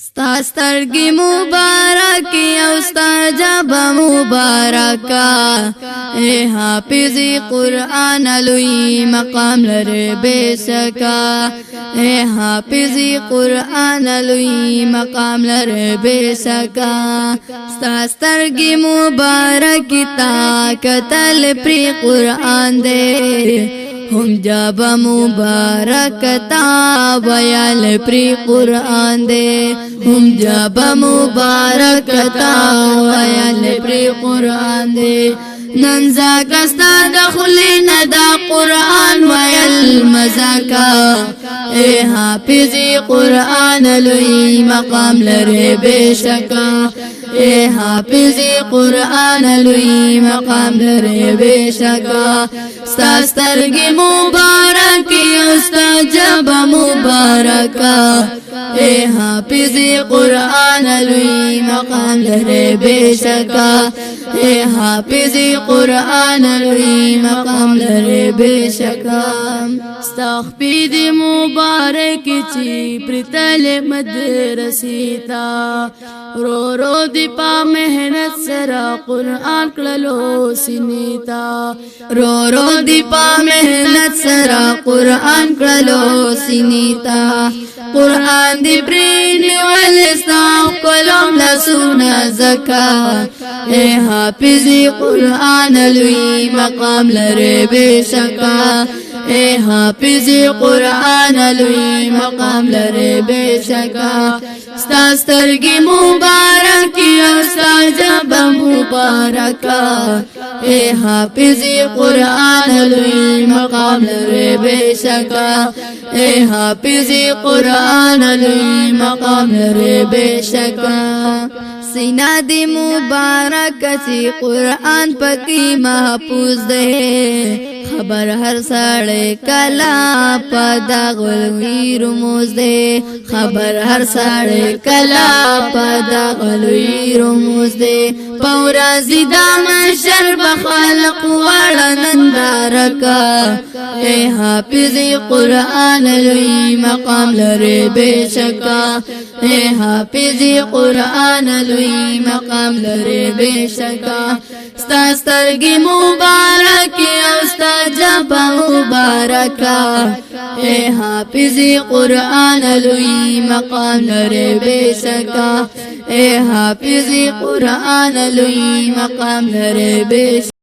ستا سترګې مبارکې او ستا جبه مبارکه اے حافظ قرآن لوی مقام لري بشکا اے حافظ قرآن لوی مقام لري بشکا ستا سترګې مبارکې تا کتل پری قرآن دې هم جاب مبارکتا ویال پری قرآن دے هم جاب مبارکتا ویال پری قرآن دے ننزا کستا دخلی ندا قرآن ویل مزاکا اے حافظ قرآن لوی مقام لرے بشکا اے حافظ قرآن لوی مقام لرے بشکا ستا سترګې مبارکې او ستا جبه مبارکه اے حافظ قرآن لوی مقام لرے بشکا اے حافظ قرآن لوی مقام لرے بشکا ستا خپې دې مبارکې چې پرتل مدرسې تا رو رو دی پا محنت سرا قرآن کللو سنیتا رو رو دی پا محنت سرا قرآن کللو سنیتا قرآن دی برینی والستاق کلم لسونا زکا اے حافظ قرآن لوی مقام لرے بشکا اے حافظ قرآن لوی مقام لرے بشکا ستا سترګې مبارکې او ستا جبه مبارکه اے حافظ قرآن لوی مقام لرے بشکا اے حافظ قرآن لوی مقام لرے بشکا سینا دی مبارک چی قرآن پکی محفوظ دے خبر هر ساڑے کلا پدا غلوی رموز دے خبر هر ساڑے کلا پدا غلوی رموز دے پورا زیدہ محشر بخالق وڑا نندارکا اے حافظ قرآن لوی مقام لرے بشکا اے حافظ قرآن لوی مقام لرے بشکا ستا سترګې مبارکې او ستا جبه مبارکه اے حافظ قرآن لوی مقام لرے بشکا اے حافظ قرآن لوی مقام لرے بشکا